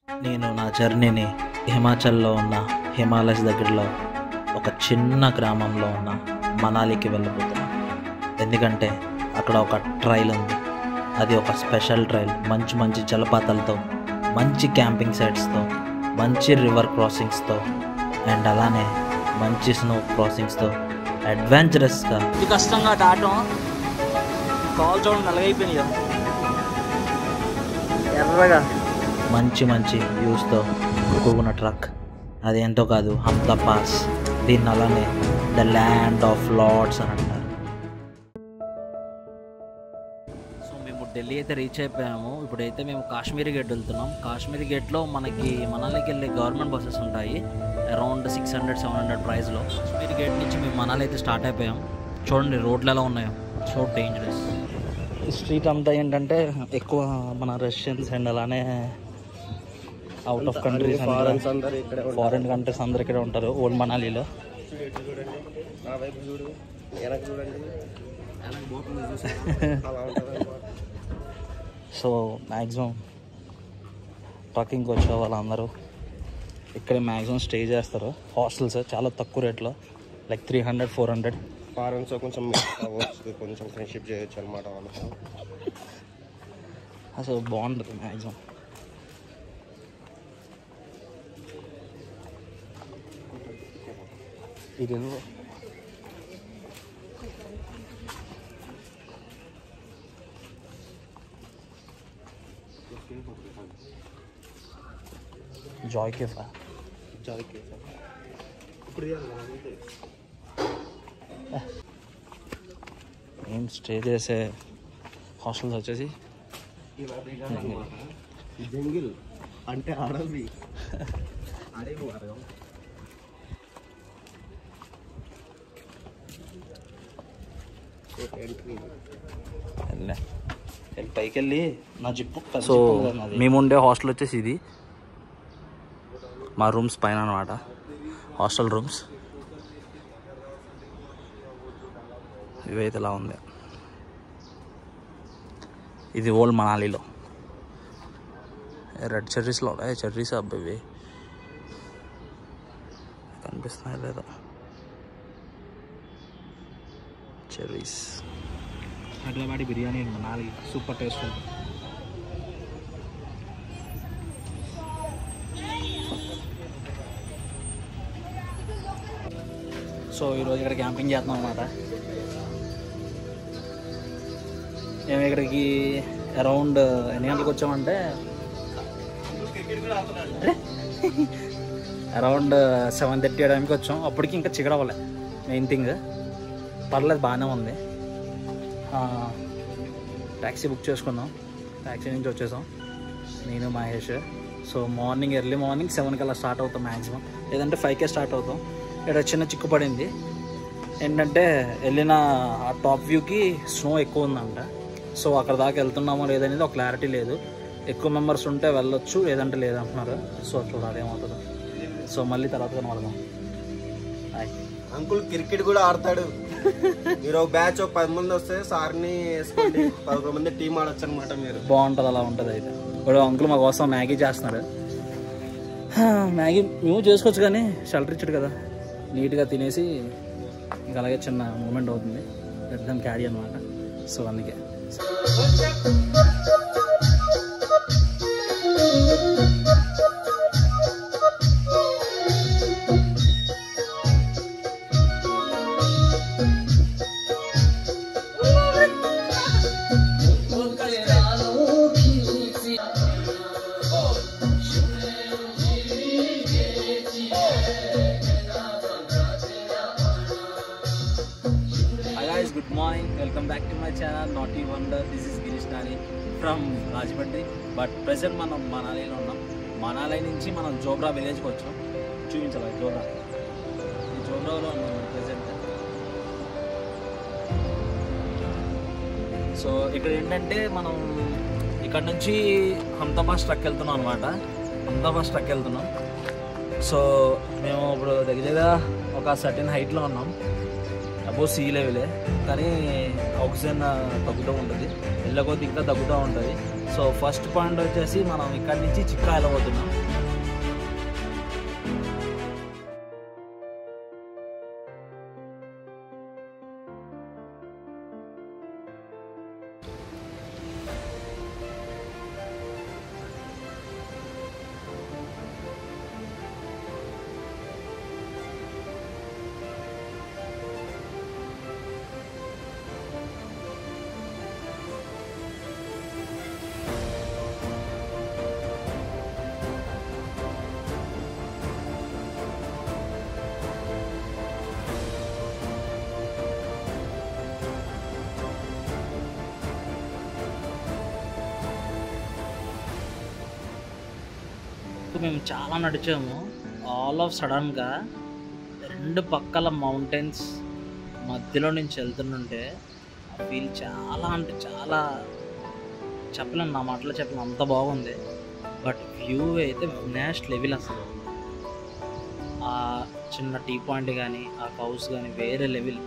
నేను నా జర్నీని హిమాచల్లో ఉన్న హిమాలయస్ దగ్గరలో ఒక చిన్న గ్రామంలో ఉన్న మనాలికి వెళ్ళబోతున్నాను. ఎందుకంటే అక్కడ ఒక ట్రైల్ ఉంది. అది ఒక స్పెషల్ ట్రైల్. మంచి మంచి జలపాతాలతో, మంచి క్యాంపింగ్ సైట్స్తో, మంచి రివర్ క్రాసింగ్స్తో అండ్ అలానే మంచి స్నో క్రాసింగ్స్తో అడ్వెంచరస్గా. ఇది కష్టంగా దాటం. కాల్ చూడండి నల్లగైపోయినాయి ఎర్రగా. మంచి మంచి వ్యూస్తో కూకున్న ట్రక్. అదేంతో కాదు, హంతా పాస్. దీన్ని అలానే ద ల్యాండ్ ఆఫ్ లార్డ్స్ అని అంటారు. సో మేము ఢిల్లీ అయితే రీచ్ అయిపోయాము. ఇప్పుడైతే మేము కాశ్మీరీ గేట్ వెళ్తున్నాం. కాశ్మీరీ గేట్లో మనకి మనాలికి వెళ్ళే గవర్నమెంట్ బస్సెస్ ఉంటాయి అరౌండ్ 600-700 ప్రైస్లో. కాశ్మీరీ గేట్ నుంచి మేము మనాలి అయితే స్టార్ట్ అయిపోయాం. చూడండి రోడ్లు ఎలా ఉన్నాయో, సో డేంజరస్. ఈ స్ట్రీట్ అంతా ఏంటంటే ఎక్కువ మన రష్యన్స్ అండ్ అలానే out of countries, foreign countries అందరు ఇక్కడే ఉంటారు ఓల్డ్ మనాలిలో. సో మ్యాక్సిమం ట్రక్కింగ్కి వచ్చే వాళ్ళందరూ ఇక్కడే మ్యాక్సిమం స్టే చేస్తారు. హాస్టల్స్ చాలా తక్కువ రేట్లో, లైక్ 300-400. ఫారెన్స్ కొంచెం కొంచెం ఫ్రెండ్షిప్ చేయొచ్చు అనమాట వాళ్ళతో. అసలు బాగుంటుంది మ్యాక్సిమం. ఇది జాయ్ కేఫా. మేము స్టే చేసే హాస్టల్స్ వచ్చేసి జంగిల్ అంటే అడవి. పైకి వెళ్ళి నా జిప్పు. సో మేముండే హాస్టల్ వచ్చేసి ఇది. మా రూమ్స్ పైన అనమాట, హాస్టల్ రూమ్స్. ఇవైతే ఇలా ఉంది. ఇది ఓల్డ్ మనాలిలో. రెడ్ చెర్రీస్లో ఉన్నాయి. చెర్రీస్ అబ్బాయి కనిపిస్తున్నాయి లేదా? Cherries. Hyderabadi biryani Manali super taste ఉంటుంది. సో ఈరోజు ఇక్కడ క్యాంపింగ్ చేస్తున్నాం అన్నమాట. మేము ఇక్కడికి అరౌండ్ ఎన్ని గంటలకు వచ్చామంటే అరౌండ్ 7:30 ఆ టైంకి వచ్చాం. అప్పటికి ఇంకా చిగడవ్వలే. మెయిన్ థింగ్ పర్లేదు, బాగానే ఉంది. ట్యాక్సీ బుక్ చేసుకున్నాం. ట్యాక్సీ నుంచి వచ్చేసాం నేను Mahesh. So morning early morning 7కి అలా స్టార్ట్ అవుతాం మ్యాక్సిమం, లేదంటే 5కే స్టార్ట్ అవుతాం. ఇక్కడ చిన్న చిక్కు పడింది ఏంటంటే వెళ్ళిన ఆ టాప్ వ్యూకి స్నో ఎక్కువ ఉందంట. సో అక్కడ దాకా వెళ్తున్నామో లేదనేది ఒక క్లారిటీ లేదు. ఎక్కువ మెంబర్స్ ఉంటే వెళ్ళొచ్చు, లేదంటే లేదంటున్నారు. సో చూడాలి ఏమవుతుందో. సో మళ్ళీ తర్వాత కనబడదాం. అంకుల్ క్రికెట్ కూడా ఆడతాడు. మీరు బ్యాచ్ 10 మంది వస్తే సార్ని వేసుకోండి, 11 మంది టీం ఆడొచ్చు అనమాట. మీరు బాగుంటుంది, అలా ఉంటుంది. అయితే ఇప్పుడు అంకుల్ మా కోసం మ్యాగీ చేస్తున్నాడు. మ్యాగీ మేము చేసుకోవచ్చు కానీ షెల్టర్ ఇచ్చాడు కదా, నీట్గా తినేసి ఇంకా అలాగే చిన్న మూమెంట్ అవుతుంది. పెద్ద క్యారీ అనమాట. సో అందుకే good morning, welcome back to my channel naughty wonder. This is Girish Nani from Rajahmundry. But present మనం మనాలిలో ఉన్నాం. మనాలి నుంచి మనం జోబ్రా విలేజ్కి వచ్చాం. చూపించాలి జోబ్రా. ఈ జోబ్రాలో ఉన్నాం ప్రెసెంట్. సో ఇక్కడ ఏంటంటే మనం ఇక్కడ నుంచి హంతాబాద్ ట్రక్ వెళ్తున్నాం అనమాట. హంతాబాద్ ట్రక్ వెళ్తున్నాం. సో మేము ఇప్పుడు దగ్గర ఒక సర్టెన్ హైట్లో ఉన్నాం. అబోవ్ సీ లెవెలే, కానీ ఆక్సిజన్ తగ్గుతూ ఉంటుంది, వెళ్ళకొద్ది ఇంకా తగ్గుతూ ఉంటుంది. సో ఫస్ట్ పాయింట్ వచ్చేసి మనం ఇక్కడి నుంచి చిక్కా వెళ్ళబోతున్నాం. మేము చాలా నడిచాము. ఆల్ ఆఫ్ సడన్గా 2 పక్కల మౌంటైన్స్ మధ్యలో నుంచి వెళ్తుంటే ఆ ఫీల్ చాలా అంటే చాలా చెప్పలేను, నా మాటలో చెప్పలేను, అంత బాగుంది. బట్ వ్యూ అయితే నెక్స్ట్ లెవెల్ అసలు. ఆ చిన్న టీ పాయింట్ కానీ ఆ హౌస్ కానీ వేరే లెవెల్.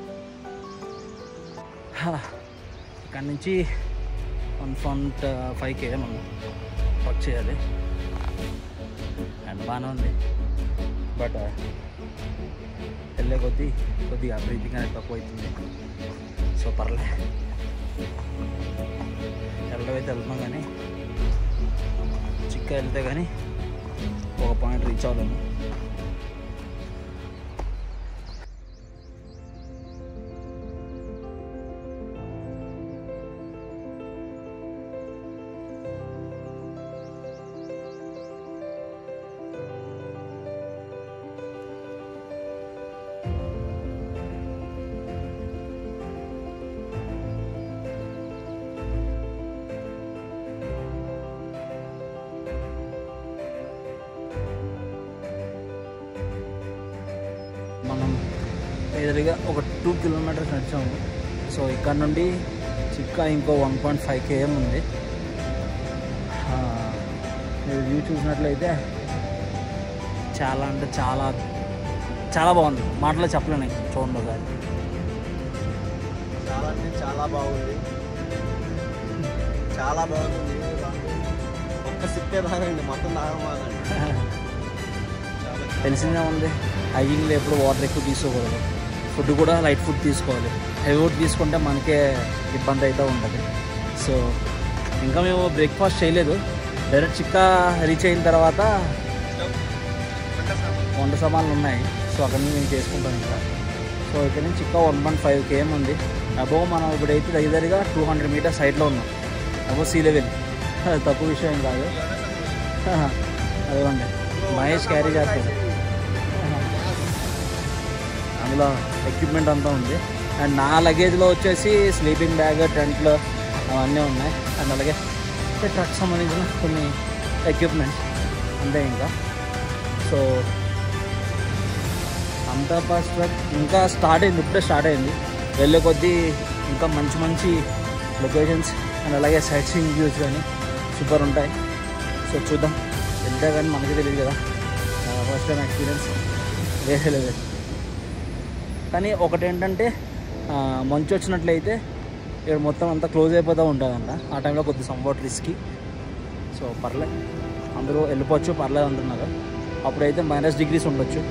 ఇక్కడ నుంచి 1.5 km వర్క్ చేయాలి. అండ్ బాగానే ఉంది, బట్ వెళ్ళే కొద్దిగా బ్రీతింగ్ అనేది తక్కువ అవుతుంది. సో పర్లే, వెళ్ళడం అయితే వెళ్తున్నాం, కానీ చిక్కా వెళ్తే కానీ ఒక పాయింట్ రీచ్ అవ్వలేము. మనం ఎదురుగా ఒక 2 కిలోమీటర్స్ నడిచాము. సో ఇక్కడ నుండి చిక్కా ఇంకో 1.5 km ఉంది. మీరు వ్యూ చూసినట్లయితే చాలా అంటే చాలా చాలా బాగుంది, మాటలో చెప్పలేను. చూడండి ఒకసారి, చాలా అంటే చాలా బాగుంది, చాలా బాగుంది. ఒక్క సిప్పే తాగండి, మొత్తం తాగమాగండి. తెలిసిందే ఉంది, హైకింగ్లో ఎప్పుడు వాటర్ ఎక్కువ తీసుకోకూడదు, ఫుడ్ కూడా లైట్ ఫుడ్ తీసుకోవాలి. హెవీ ఫుడ్ తీసుకుంటే మనకే ఇబ్బంది అయితే ఉంటుంది. సో ఇంకా మేము బ్రేక్ఫాస్ట్ చేయలేదు, డైరెక్ట్ చిక్కా రీచ్ అయిన తర్వాత వంట సామాన్లు ఉన్నాయి. సో అక్కడ నుంచి మేము చేసుకుంటాం ఇంకా. సో ఇక్కడ నుంచి చిక్కా 1.5 km ఉంది. అబోవ్ మనం ఇప్పుడైతే దగ్గరగా 200 మీటర్స్ హైట్లో ఉన్నాం, అబోవ్ సీ లెవెల్. తక్కువ విషయం కాదు. అదిగోండి మహేష్ క్యారీ చేస్తాడు, అందులో ఎక్విప్మెంట్ అంతా ఉంది. అండ్ నా లగేజ్లో వచ్చేసి స్లీపింగ్ బ్యాగ్, టెంట్లు అవన్నీ ఉన్నాయి. అండ్ అలాగే ట్రక్ సంబంధించిన కొన్ని ఎక్విప్మెంట్స్ అంతే ఇంకా. సో అంతా ఫస్ట్ ట్రక్ ఇంకా స్టార్ట్ అయింది, ఇప్పుడే స్టార్ట్ అయింది. వెళ్ళే కొద్దీ ఇంకా మంచి మంచి లొకేషన్స్ అండ్ అలాగే సైట్ సీయింగ్ వ్యూస్ కానీ సూపర్ ఉంటాయి. సో చూద్దాం, వెళ్తే కానీ మనకి తెలియదు కదా, ఫస్ట్ టైం ఎక్స్పీరియన్స్ వేరే లేదు. కానీ ఒకటి ఏంటంటే మంచు వచ్చినట్లయితే ఇక్కడ మొత్తం అంతా క్లోజ్ అయిపోతూ ఉంటుందంట. ఆ టైంలో కొద్ది సంవాట్ రిస్కీ. సో పర్లేదు, అందరూ వెళ్ళిపోవచ్చు, పర్లేదు అంటున్నారు. అప్పుడైతే -degrees ఉండొచ్చు.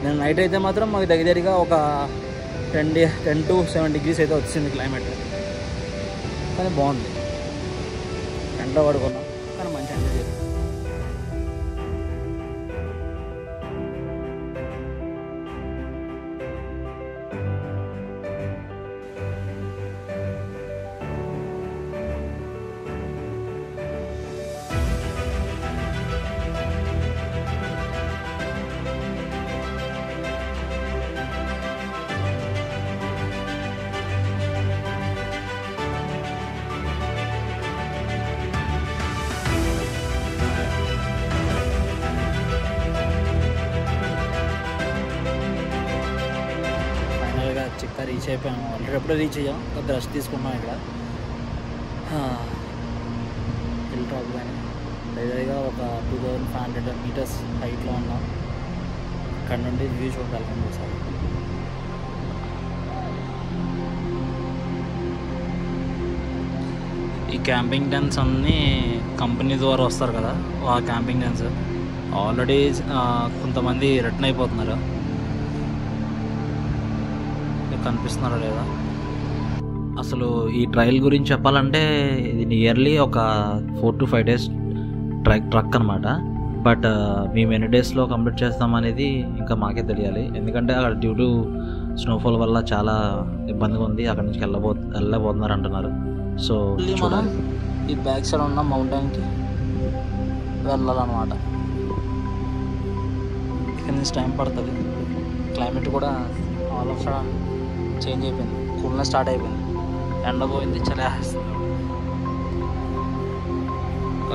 నేను నైట్ అయితే మాత్రం మాకు దగ్గరగా ఒక 10 to 7 degrees అయితే వచ్చింది క్లైమేట్. కానీ బాగుంది, ఎండలో పడుకున్నాం, కానీ మంచి ఎంజాయ్ చేయాలి. చిక్కా రీచ్ అయిపోయాము. ఆల్రెడీ ఎప్పుడో రీచ్ అయ్యాం, ఒక రెస్ట్ తీసుకున్నాం ఇక్కడ హిల్ టాప్. కానీ దగ్గరగా ఒక 2500 మీటర్స్ హైట్లో ఉన్నాం. ఇక్కడ నుండి వ్యూ చూడాలి ఒకసారి. ఈ క్యాంపింగ్ టెంట్స్ అన్నీ కంపెనీ ద్వారా వస్తారు కదా, ఆ క్యాంపింగ్ టెంట్స్ ఆల్రెడీ కొంతమంది రిటర్న్ అయిపోతున్నారు. కనిపిస్తున్నారా లేదా? అసలు ఈ ట్రయల్ గురించి చెప్పాలంటే ఇది నియర్లీ ఒక 4 to 5 days ట్రక్ అనమాట. బట్ మేము ఎన్ని డేస్లో కంప్లీట్ చేస్తామనేది ఇంకా మాకే తెలియాలి. ఎందుకంటే అక్కడ డ్యూ టు స్నోఫాల్ వల్ల చాలా ఇబ్బందిగా ఉంది. అక్కడి నుంచి వెళ్ళబోతున్నారు అంటున్నారు. సో మనం ఈ బ్యాక్ సైడ్ ఉన్న మౌంటైన్కి వెళ్ళాలన్నమాట. ఇక్కడ నుంచి టైం పడుతుంది. క్లైమేట్ కూడా ఆల్ ఆఫ్ సడన్ చేంజ్ అయిపోయింది. కూల్నెస్ స్టార్ట్ అయిపోయింది. ఎండ పోయింది, చలేస్తుంది.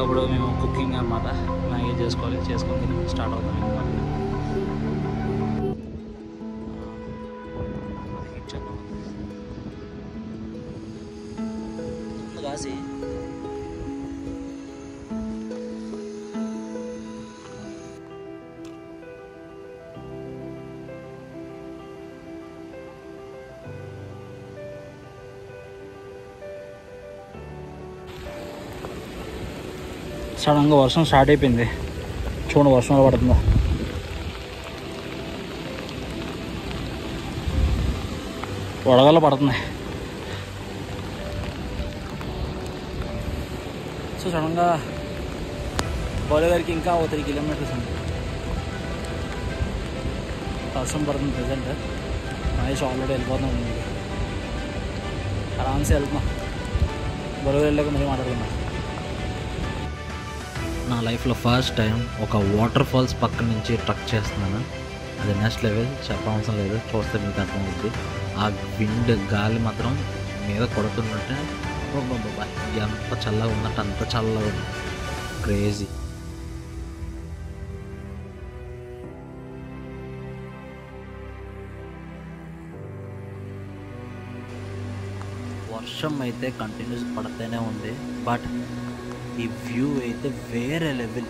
అప్పుడు మేము కుకింగ్ అన్నమాట, మ్యాగీ చేసుకొని స్టార్ట్ అవుతాం. కాసి సడన్గా వర్షం స్టార్ట్ అయిపోయింది. చూడండి వర్షం ఎలా పడుతుందో. వడగళ్ళు పడుతున్నాయి. సో సడన్గా బౌలగారికి ఇంకా 3 kilometers ఉంది. వర్షం పడుతుంది ప్రజెంట్. మహేష్ ఆల్రెడీ వెళ్ళిపోతున్నాం. ఆరామ్సే వెళ్తున్నాం. బౌలగా వెళ్ళాక మళ్ళీ మాట్లాడుకున్నాం. నా లైఫ్లో ఫస్ట్ టైం ఒక వాటర్ ఫాల్స్ పక్క నుంచి ట్రక్ చేస్తున్నాను. అది నెక్స్ట్ లెవెల్, చెప్పవసరం లేదు, చూస్తే మీకు అర్థమవుతుంది. ఆ విండ్ గాలి మాత్రం మీద కొడుతున్నట్టే ఎంత చల్లగా ఉన్నట్టు అంత చల్లగా ఉంది. క్రేజీ. వర్షం అయితే కంటిన్యూస్ పడుతూనే ఉంది. బట్ ఈ వ్యూ అయితే వేరే లెవెల్.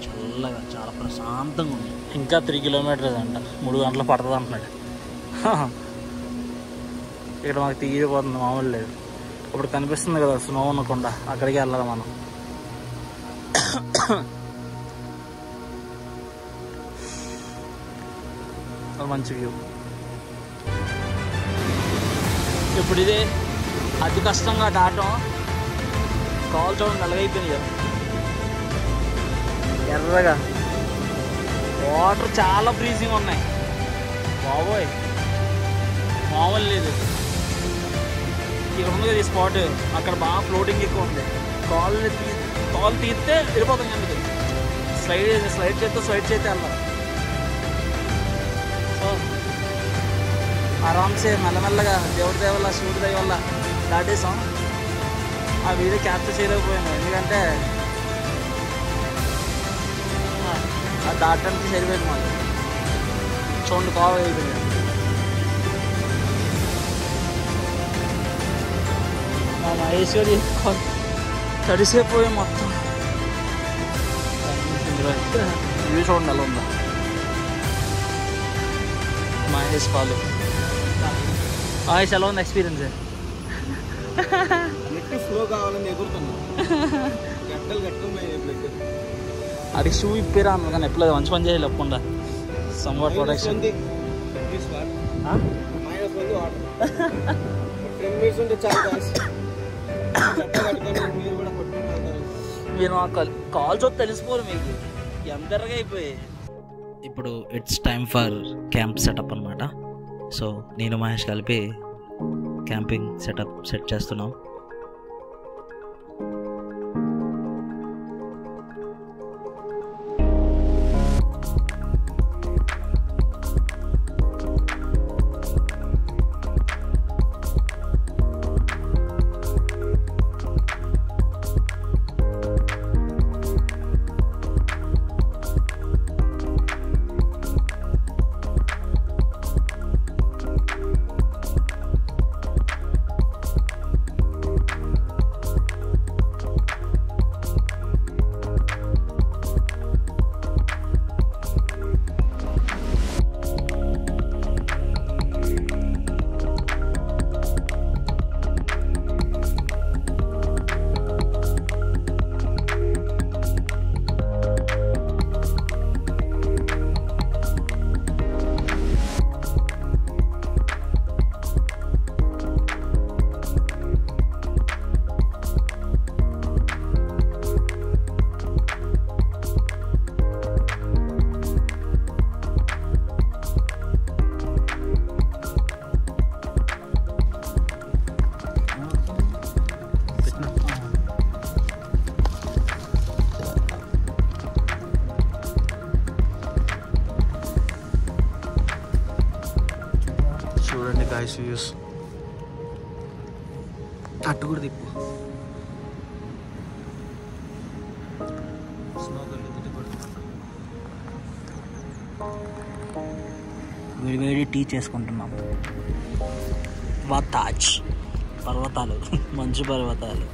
చల్లగా చాలా ప్రశాంతంగా ఉంది. ఇంకా 3 kilometers అంట. 3 గంటలు పడుతుంది అంటున్నాడు. ఇక్కడ మాకు తీరిపోతుంది, మామూలు లేదు. ఇప్పుడు కనిపిస్తుంది కదా స్నో ఉన్నకుండా, అక్కడికి వెళ్ళాలి మనం. మంచి వ్యూ. ఇప్పుడు ఇదే అతి కష్టంగా దాటం. కాల్ చూడండి నల్లగైపోయింది కదా, ఎర్రగా. వాటర్ చాలా ఫ్రీజింగ్ ఉన్నాయి బాబోయ్, మామూలు లేదు. ఇక్కడ ఉంది కదా ఈ స్పాట్, అక్కడ బాగా ఫ్లోటింగ్ ఎక్కువ ఉంది. కాల్ తీస్తే వెళ్ళిపోతాం. ఎందుకు స్లైడ్ చేస్తే వెళ్దాం. సో ఆరామ్సే మెల్లమెల్లగా దేవుడి దయ వల్ల, శివుడి దయ వల్ల దాటేసాం. ఆ వీడియో క్యాప్చర్ చేయలేకపోయాను, ఎందుకంటే అది దాటడానికి సరిపోయింది మాకు. చూడండి కాల్ అయిపోయింది. మా మహేష్ గారి తడిసిపోయి మొత్తం. వ్యూ చూడండి ఎలా ఉందో. మహేష్ కాలు. మహేష్ ఎలా ఉంది ఎక్స్పీరియన్స్? ఫ్లో కావాలని ఎగురుతున్నా. గట్టలు కట్టుకున్నాయి. అది షూ ఇప్పిరా అన్న, కానీ ఎప్పుడు మంచి పని చేయాలి తప్పకుండా. Somewhat protection. మీరు మా కాల్ చూస్తే తెలిసిపోరు మీకు ఎంత ఎర్రగా అయిపోయి. ఇప్పుడు it's time for camp setup అనమాట. సో నేను మహేష్ కలిపి క్యాంపింగ్ సెట్ చేస్తున్నాం. Guys views. అటు కూడా తిప్పు. వేడి టీ చేసుకుంటున్నాం. తాజ్ పర్వతాలు, మంచు పర్వతాలు,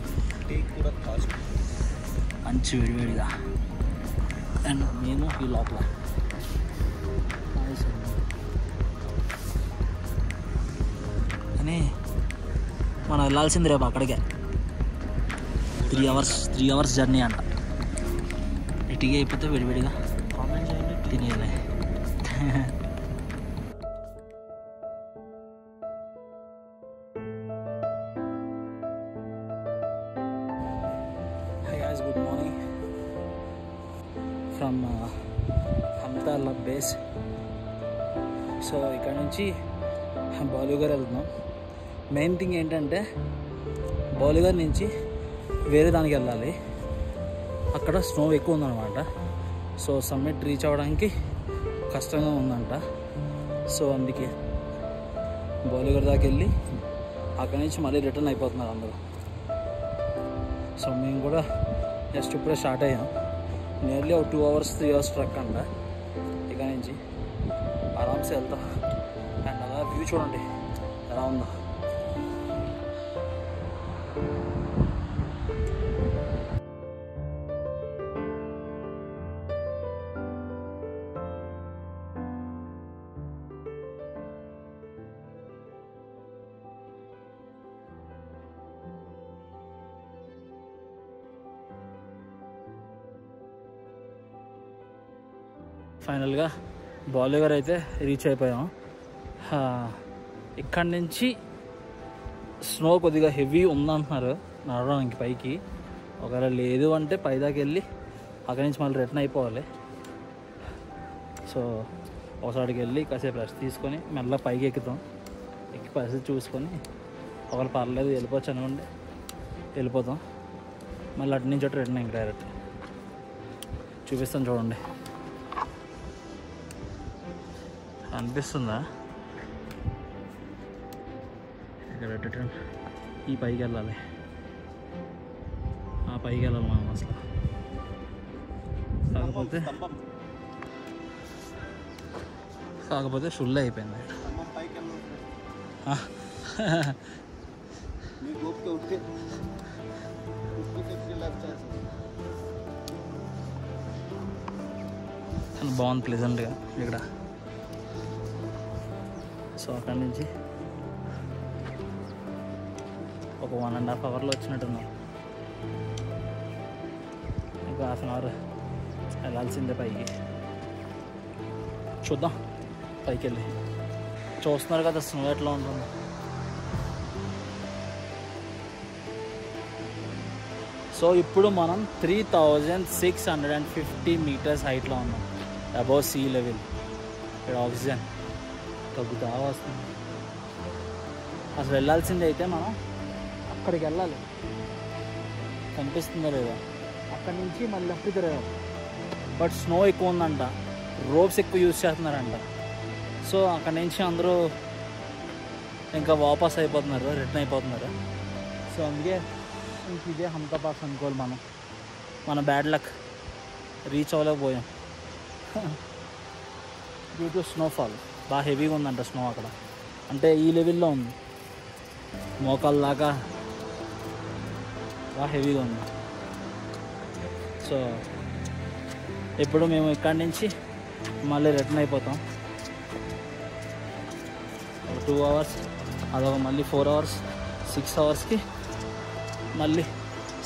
టీ కూడా తాజ్ మంచి వేడివేడిగా. అండ్ మేము ఈ లోపల అని మనం వెళ్ళాల్సింది రేపు అక్కడికే. 3 అవర్స్ జర్నీ అంట. ఇటుగా అయిపోతే విడివిడిగా తినేయాలి. Hi guys, good morning from హంతాల బేస్. సో ఇక్కడ నుంచి బాలుగారు వెళ్తున్నాం. మెయిన్ థింగ్ ఏంటంటే బాలుగారు నుంచి వేరే దానికి వెళ్ళాలి. అక్కడ స్నో ఎక్కువ ఉందన్నమాట. సో సమ్మిట్ రీచ్ అవ్వడానికి కష్టంగా ఉందంట. సో అందుకే బాలుగారు దాకా వెళ్ళి అక్కడి నుంచి మళ్ళీ రిటర్న్ అయిపోతున్నారు అందరూ. సో మేము కూడా జస్ట్ ఇప్పుడే స్టార్ట్ అయ్యాం. నియర్లీ ఒక 2 hours 3 hours ట్రక్ అంట. ఇక నుంచి ఆరామ్సే వెళ్తాం. అండ్ అలా వ్యూ చూడండి ఎలా ఉందో. ఫైనల్గా బాలుగారు అయితే రీచ్ అయిపోయాం. ఇక్కడి నుంచి స్నో కొద్దిగా హెవీ ఉందంటున్నారు నడవడానికి పైకి. ఒకవేళ లేదు అంటే పైదాకి వెళ్ళి అక్కడి నుంచి మళ్ళీ రిటర్న్ అయిపోవాలి. సో ఒకసారికి వెళ్ళి కాసేపు రెస్ట్ తీసుకొని మెల్లగా పైకి ఎక్కుతాం. ఎక్కి పరిస్థితి చూసుకొని ఒకవేళ పర్లేదు వెళ్ళిపోవచ్చు అనుకోండి వెళ్ళిపోతాం. మళ్ళీ అటు నుంచి అటు రిటర్న్ ఇంక డైరెక్ట్ చూపిస్తాను చూడండి. అనిపిస్తుందా ఇక్కడ ఈ పైకి వెళ్ళాలి, ఆ పైకి వెళ్ళాలి మనం అసలు. కాకపోతే ఫుల్ అయిపోయింది. బాగుంది ప్లెజెంట్గా ఇక్కడ. సో అక్కడి నుంచి ఒక 1.5 hourలో వచ్చినట్టున్నాం. ఇంకా 1/2 hour వెళ్ళాల్సిందే పైకి. చూద్దాం పైకి వెళ్ళి. చూస్తున్నారు కదా స్నో ఎట్లా ఉంటుందో. సో ఇప్పుడు మనం 3650 meters హైట్లో ఉన్నాం అబౌవ్ సీ లెవెల్. ఇక్కడ ఆక్సిజన్ తగ్గుతా వస్తుంది. అసలు వెళ్ళాల్సింది అయితే మనం అక్కడికి వెళ్ళాలి. కనిపిస్తుందో లేదా? అక్కడి నుంచి మళ్ళీ లెఫ్ట్ తిరగాలి. బట్ స్నో ఎక్కువ ఉందంట, రోప్స్ ఎక్కువ యూజ్ చేస్తున్నారంట. సో అక్కడి నుంచి అందరూ ఇంకా వాపస్ అయిపోతున్నారు, రిటర్న్ అయిపోతున్నారు. సో అందుకే ఇంక ఇదే హంతా పాస్ అనుకోవాలి. మన బ్యాడ్ లక్ రీచ్ అవ్వలేకపోయాం డ్యూ టు స్నోఫాల్. బాగా హెవీగా ఉందంట స్నో అక్కడ. అంటే ఈ లెవెల్లో ఉంది, మోకాళ్ళ దాకా బాగా హెవీగా ఉంది. సో ఇప్పుడు మేము ఇక్కడి నుంచి మళ్ళీ రిటర్న్ అయిపోతాం. 2 hours, అదొక మళ్ళీ 4 hours, 6 hours మళ్ళీ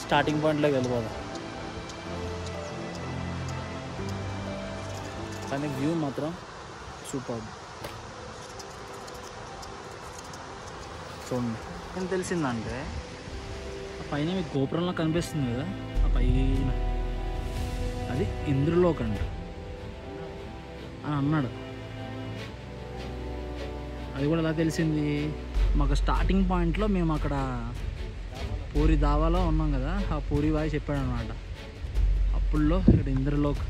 స్టార్టింగ్ పాయింట్లోకి వెళ్ళిపోదాం. కానీ వ్యూ మాత్రం సూపర్. చూడండి. ఏం తెలిసిందంటే ఆ పైన మీకు గోపురంలో కనిపిస్తుంది కదా, ఆ పైన అది ఇంద్రలోక్ అంట అని అన్నాడు. అది కూడా ఎలా తెలిసింది? మాకు స్టార్టింగ్ పాయింట్లో మేము అక్కడ పూరి దావాలో ఉన్నాం కదా, ఆ పూరి బాయ్ చెప్పాడు అనమాట. అప్పుడులో ఇక్కడ ఇంద్రలోక్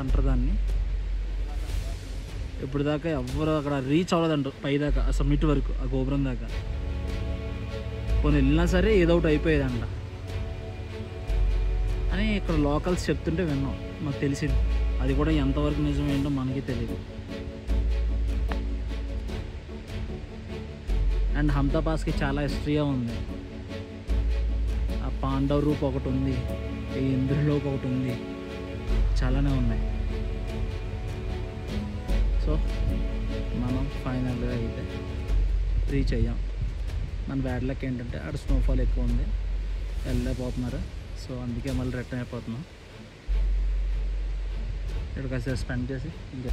అంటారు దాన్ని. ఇప్పుడు దాకా ఎవ్వరు అక్కడ రీచ్ అవ్వలేదంట పై దాకా, ఆ సమ్మిట్ వరకు, ఆ గోపురం దాకా. కొన్ని వెళ్ళినా సరే ఏదో ఒకటి అయిపోయేదంట అని ఇక్కడ లోకల్స్ చెప్తుంటే విన్నాం, మాకు తెలిసింది. అది కూడా ఎంతవరకు నిజం ఏంటో మనకి తెలియదు. అండ్ హంతా పాస్కి చాలా హిస్టరీగా ఉంది. ఆ పాండవ్ రూప్ ఒకటి ఉంది, ఈ ఇంద్రలోక్ ఒకటి ఉంది, చాలానే ఉన్నాయి. సో మనం ఫైనల్గా అయితే రీచ్ అయ్యాం. మన బ్యాడ్ లక్ ఏంటంటే అక్కడ స్నోఫాల్ ఎక్కువ ఉంది, వెళ్ళలేకపోతున్నారు. సో అందుకే మళ్ళీ రిటర్న్ అయిపోతున్నాం. ఇక్కడ కాసేపు స్పెండ్ చేసి ఇంకా